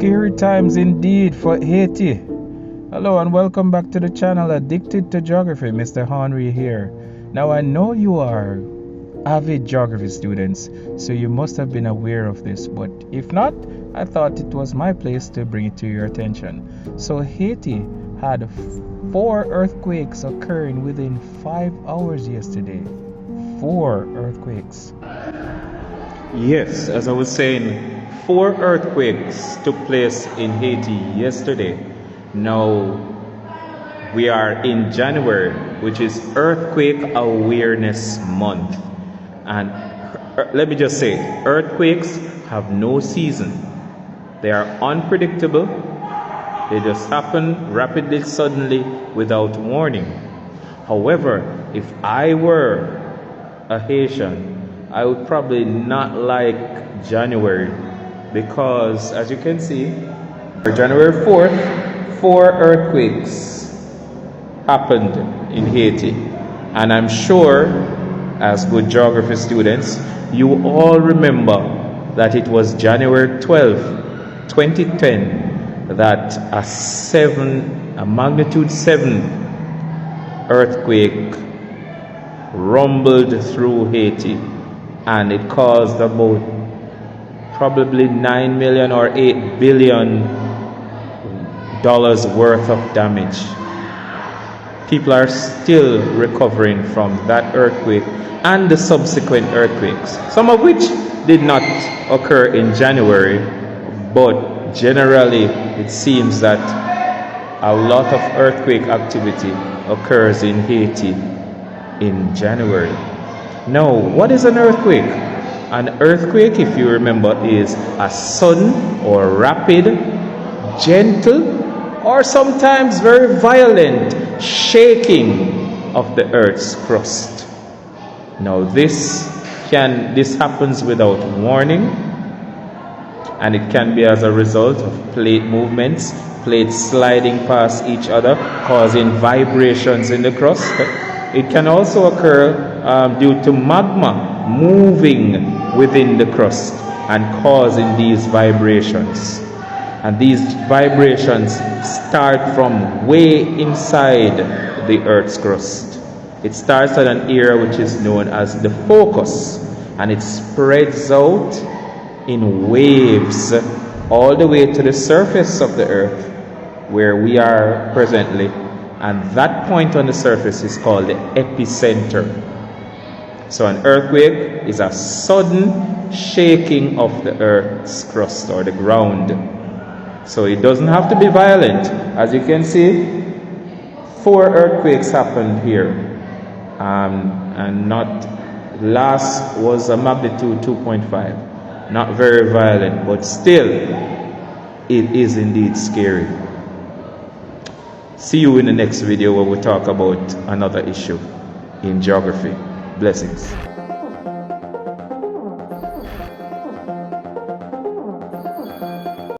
Scary times indeed for Haiti. Hello and welcome back to the channel Addicted to Geography. Mr. Henry here. Now I know you are avid geography students, so you must have been aware of this, but if not, I thought it was my place to bring it to your attention. So Haiti had 4 earthquakes occurring within 5 hours yesterday. 4 earthquakes. Yes, as I was saying, 4 earthquakes took place in Haiti yesterday. Now we are in January, which is Earthquake Awareness Month. And let me just say, earthquakes have no season. They are unpredictable. They just happen rapidly, suddenly, without warning. However, if I were a Haitian, I would probably not like January, because as you can see, January 4th, 4 earthquakes happened in Haiti. And I'm sure, as good geography students, you all remember that it was January 12th, 2010, that a magnitude 7 earthquake rumbled through Haiti, and it caused about probably $9 million or $8 billion worth of damage. People are still recovering from that earthquake and the subsequent earthquakes, some of which did not occur in January, but generally it seems that a lot of earthquake activity occurs in Haiti in January. Now, what is an earthquake? An earthquake, if you remember, is a sudden or rapid, gentle, or sometimes very violent shaking of the Earth's crust. Now, this happens without warning, and it can be as a result of plate movements, plates sliding past each other, causing vibrations in the crust. It can also occur due to magma moving within the crust and causing these vibrations. And these vibrations start from way inside the Earth's crust. It starts at an area which is known as the focus, and it spreads out in waves all the way to the surface of the Earth, where we are presently. And that point on the surface is called the epicenter. So an earthquake is a sudden shaking of the Earth's crust or the ground. So it doesn't have to be violent. As you can see, 4 earthquakes happened here. And last was a magnitude 2.5. Not very violent, but still, it is indeed scary. See you in the next video where we talk about another issue in geography. Blessings.